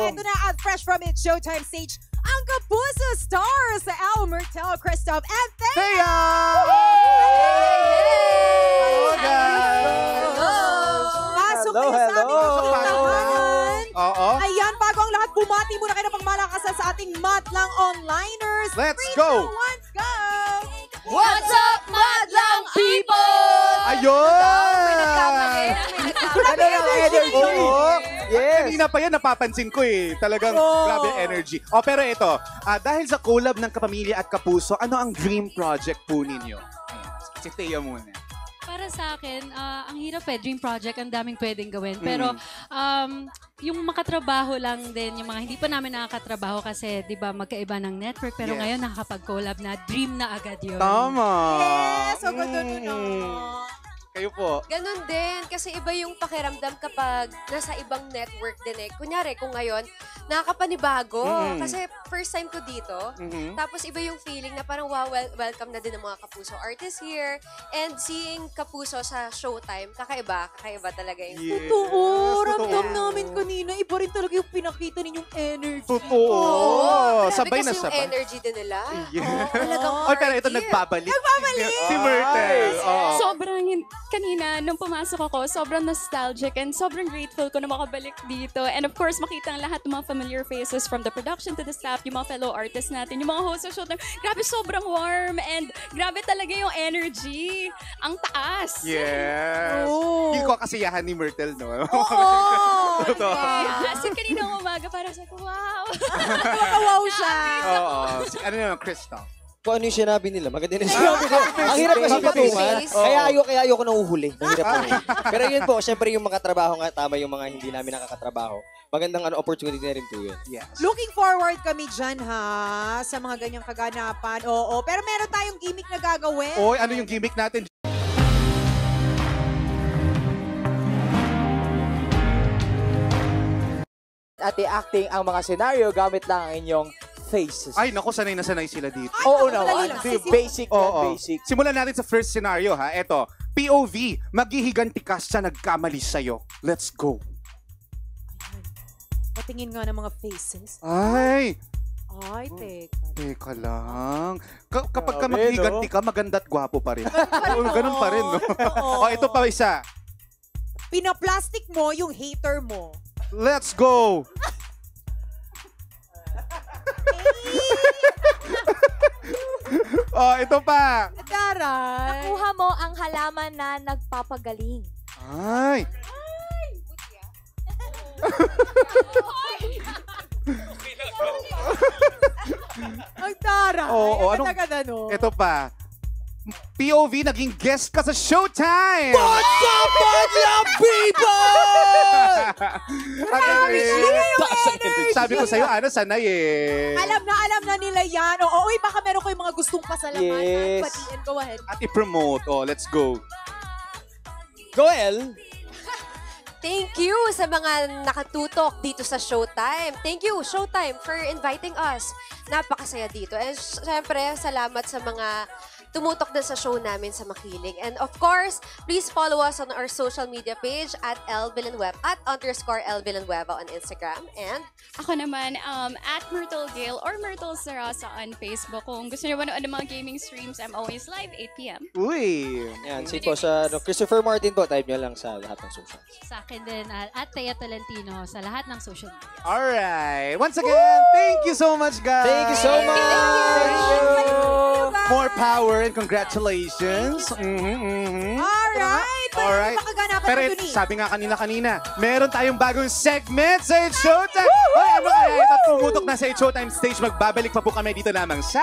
ito na at fresh from its Showtime stage, ang Kapuso Stars sa Al Myrtle, Christoph, and Thea! Hello, guys! Pasok na sa aming kapuntahan. Oo. Ayan, bago ang lahat, bumati muna kayo ng pagmalakasan sa ating Madlang Onliners. Let's 3, go! 2, 1, go! What's up, Madlang people? Ayun! Ano yung energy? Oo. Yes. Kanina pa yan, napapansin ko eh. Talagang grabe energy. O, pero ito, dahil sa collab ng Kapamilya at Kapuso, ano ang dream project po ninyo? Ayan, si Thea muna. Para sa akin, ang hirap dream project, ang daming pwedeng gawin. Pero yung makatrabaho lang din, yung mga hindi pa namin nakakatrabaho kasi, di ba, magkaiba ng network. Pero Yes. ngayon nakakapag-collab na, dream na agad yun. Tama! Yes, so ganda nun, Kayo po. Ganun din. Kasi iba yung pakiramdam kapag nasa ibang network din eh. Kunyari, kung ngayon, nakakapanibago. Kasi first time ko dito. Tapos iba yung feeling na parang wow, welcome na din ng mga Kapuso artists here. And seeing Kapuso sa Showtime, kakaiba. Kakaiba talaga yung Totoo, ramdam namin kanina. Iba rin talaga yung pinakita ninyong energy. Totoo. Grabe Sabay na kasi yung sabay. energy din nila. Yeah. Talagang Oy, pero ito party. nagbabalik. Si Myrtle. Oo. Sobrang, kanina, nung pumasok ako, sobrang nostalgic and sobrang grateful ko na makabalik dito. And of course, makita ang lahat ng mga familiar faces from the production to the staff, yung mga fellow artists natin, yung mga hosts sa Showtime. Grabe, sobrang warm and grabe talaga yung energy. Ang taas. Yes. Oh. Feel ko kasiyahan ni Myrtle, no? Oo! Totoo. As in, kanina umaga, para sa wow. Wow siya. Oo. Ano naman, Crystal? Kung ano yung sinabi nila, maganda na sinabi ko. Ang hirap kasi patungan. Kaya ayoko nahuhuli. Ang hirap na Pero yun po, syempre yung mga trabaho nga, tama yung mga hindi namin nakakatrabaho. Magandang opportunity na rin po yun. Yes. Looking forward kami dyan, ha? Sa mga ganyang kaganapan. Oo. Pero meron tayong gimmick na gagawin. Oy, ano yung gimmick natin? At i-acting ang mga scenario gamit lang ang inyong faces. Ay, naku, sanay na sanay sila dito. Oo dali naman. lang. Basic yan, Oo. basic. Simulan natin sa first scenario, ha? Ito, POV, maghihiganti ka sa nagkamali sa'yo. Let's go. Patingin nga ng mga faces. Ay, Ay, teka. teka lang. Kapag ka Grabe, maghihiganti ka, maganda at gwapo pa rin. Ganun pa rin, no? Oo. O, ito pa isa. Pinaplastic mo yung hater mo. Let's go. Oh, ito pa. Taray. Nakuha mo ang halaman na nagpapagaling. Ay. Ang taray. Oo, Ang anong- ganda-ganda, no? Ito pa. POV, naging guest ka sa Showtime! What's up, Madlang people? Ang galing. energy. Sabi ko sa'yo, ano, sanay eh. Alam na nila yan. Oo, uy, baka meron kayong mga gustong pasalamatan. Yes. Batiin, go ahead. At i-promote. Oh, let's go. Goel, Thank you sa mga nakatutok dito sa Showtime. Thank you, Showtime, for inviting us. Napakasaya dito. And syempre, salamat sa mga tumutok din sa show namin sa Makiling. And of course, please follow us on our social media page at @LVillanueva on Instagram. And Ako naman, at Myrtle Gale or Myrtle Sarasa on Facebook. Kung gusto niyo manood ng mga gaming streams, I'm always live, 8 p.m. Uy. yan, si po sa Christopher Martin po, type nyo lang sa lahat ng socials. Sa akin din, at Thea Tolentino sa lahat ng social media. Alright. Once again, thank you so much, guys. Thank you so much! More power and congratulations. Alright. Alright. Makaganapan Pero na dun eh. sabi nga kanina, meron tayong bagong segment sa It's Showtime. Hoy, ano kaya ito? Tumutok na sa It's Showtime stage. Magbabalik pa po kami dito lamang sa